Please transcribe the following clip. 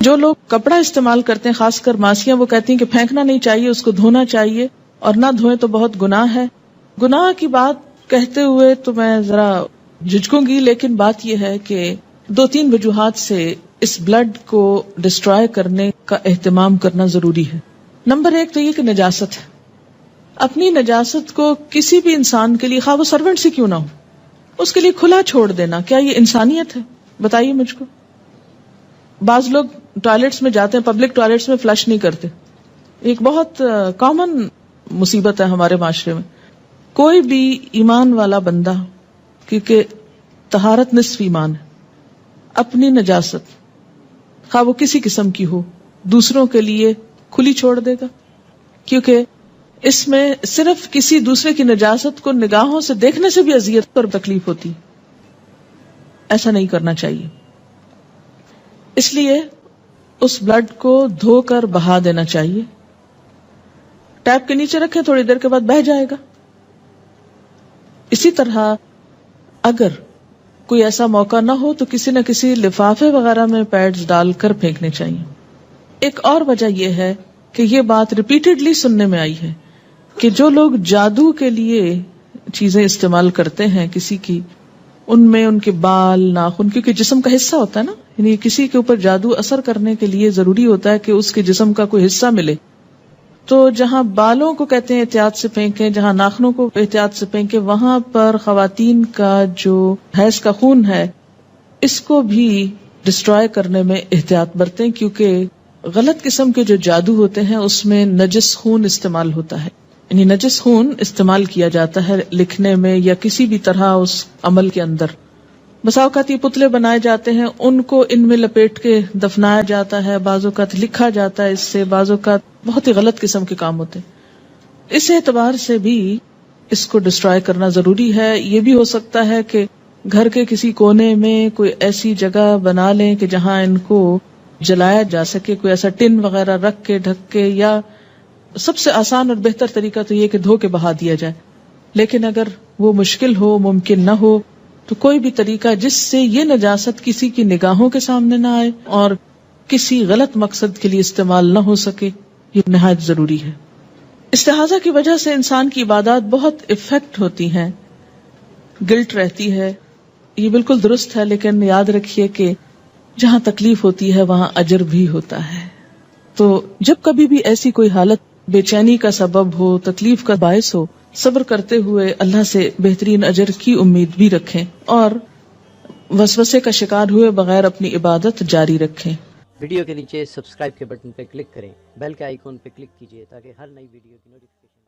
جو لوگ کپڑا استعمال کرتے ہیں خاص کر ماسیاں، وہ کہتی ہیں کہ پھینکنا نہیں چاہیے، اس کو دھونا چاہیے، اور نہ دھوئیں تو بہت گناہ ہے. گناہ کی بات کہتے ہوئے تو میں ذرا جھجکوں گی، لیکن بات یہ ہے کہ 2-3 وجوہات سے اس بلڈ کو ڈسٹرائے کرنے کا اہتمام کرنا ضروری ہے. نمبر 1 تو یہ کہ نجاست ہے. اپنی نجاست کو کسی بھی انسان کے لیے، خواہ وہ سرونٹ سے کیوں نہ ہو، اس کے لیے کھلا چھوڑ دینا، کیا یہ انسانیت ہے؟ بتائیے مجھ کو. بعض لوگ ٹوائلٹس میں جاتے ہیں، پبلک ٹوائلٹس میں فلش نہیں کرتے. ایک بہت کامن مصیبت ہے ہمارے معاشرے میں. کوئی بھی ایمان والا بندہ، کیونکہ طہارت نصف ایمان ہے، اپنی نجاست خواہ وہ کسی قسم کی ہو دوسروں کے لیے کھلی چھوڑ دے گا، کیونکہ اس میں صرف کسی دوسرے کی نجاست کو نگاہوں سے دیکھنے سے بھی اذیت اور تکلیف ہوتی. ایسا نہیں کرنا چاہیے. اس لیے اس بلڈ کو دھو کر بہا دینا چاہیے. ٹیپ کے نیچے رکھیں، تھوڑی دیر کے بعد بہہ جائے گا. اسی طرح اگر کوئی ایسا موقع نہ ہو تو کسی نہ کسی لفافے وغیرہ میں پیڈز ڈال کر پھینکنے چاہیے. ایک اور وجہ یہ ہے کہ یہ بات ریپیٹڈلی سننے میں آئی ہے کہ جو لوگ جادو کے لیے چیزیں استعمال کرتے ہیں کسی کی، ان میں ان کے بال، ناخن، کیونکہ جسم کا حصہ ہوتا ہے نا، یعنی کسی کے اوپر جادو اثر کرنے کے لیے ضروری ہوتا ہے کہ اس کے جسم کا کوئی حصہ ملے. تو جہاں بالوں کو کہتے ہیں احتیاط سے پھینکیں، جہاں ناخنوں کو احتیاط سے پھینکیں، وہاں پر خواتین کا جو حیض کا خون ہے اس کو بھی ڈسٹرائے کرنے میں احتیاط برتیں، کیونکہ غلط قسم کے جو جادو ہوتے ہیں اس میں نجس خون استعمال ہوتا ہے. یعنی نجس خون استعمال کیا جاتا ہے لکھنے میں یا کسی بھی طرح اس عمل کے اندر. بسا اوقات یہ پتلے بنائے جاتے ہیں، ان کو ان میں لپیٹ کے دفنایا جاتا ہے، بعض اوقات لکھا جاتا ہے اس سے، بعض اوقات بہت ہی غلط قسم کے کام ہوتے ہیں. اس اعتبار سے بھی اس کو ڈسٹرائے کرنا ضروری ہے. یہ بھی ہو سکتا ہے کہ گھر کے کسی کونے میں کوئی ایسی جگہ بنا لیں کہ جہاں ان کو جلایا جا سکے، کوئی ایسا ٹن وغیرہ رکھ کے ڈھک کے، یا سب سے آسان اور بہتر طریقہ تو یہ کہ دھو کے بہا دیا جائے. لیکن اگر وہ مشکل ہو، ممکن نہ ہو، تو کوئی بھی طریقہ جس سے یہ نجاست کسی کی نگاہوں کے سامنے نہ آئے اور کسی غلط مقصد کے لیے استعمال نہ ہو سکے، یہ نہایت ضروری ہے. استحاضہ کی وجہ سے انسان کی عبادات بہت افیکٹ ہوتی ہیں، گلٹ رہتی ہے، یہ بالکل درست ہے. لیکن یاد رکھیے کہ جہاں تکلیف ہوتی ہے وہاں اجر بھی ہوتا ہے. تو جب کبھی بھی ایسی کوئی حالت بے چینی کا سبب ہو، تکلیف کا باعث ہو، صبر کرتے ہوئے اللہ سے بہترین اجر کی امید بھی رکھیں اور وسوسے کا شکار ہوئے بغیر اپنی عبادت جاری رکھیں. ویڈیو کے نیچے سبسکرائب کے بٹن پہ کلک کریں، بیل کے آئیکن پہ کلک کیجئے تاکہ ہر نئی ویڈیو کی نوٹیفیکیشن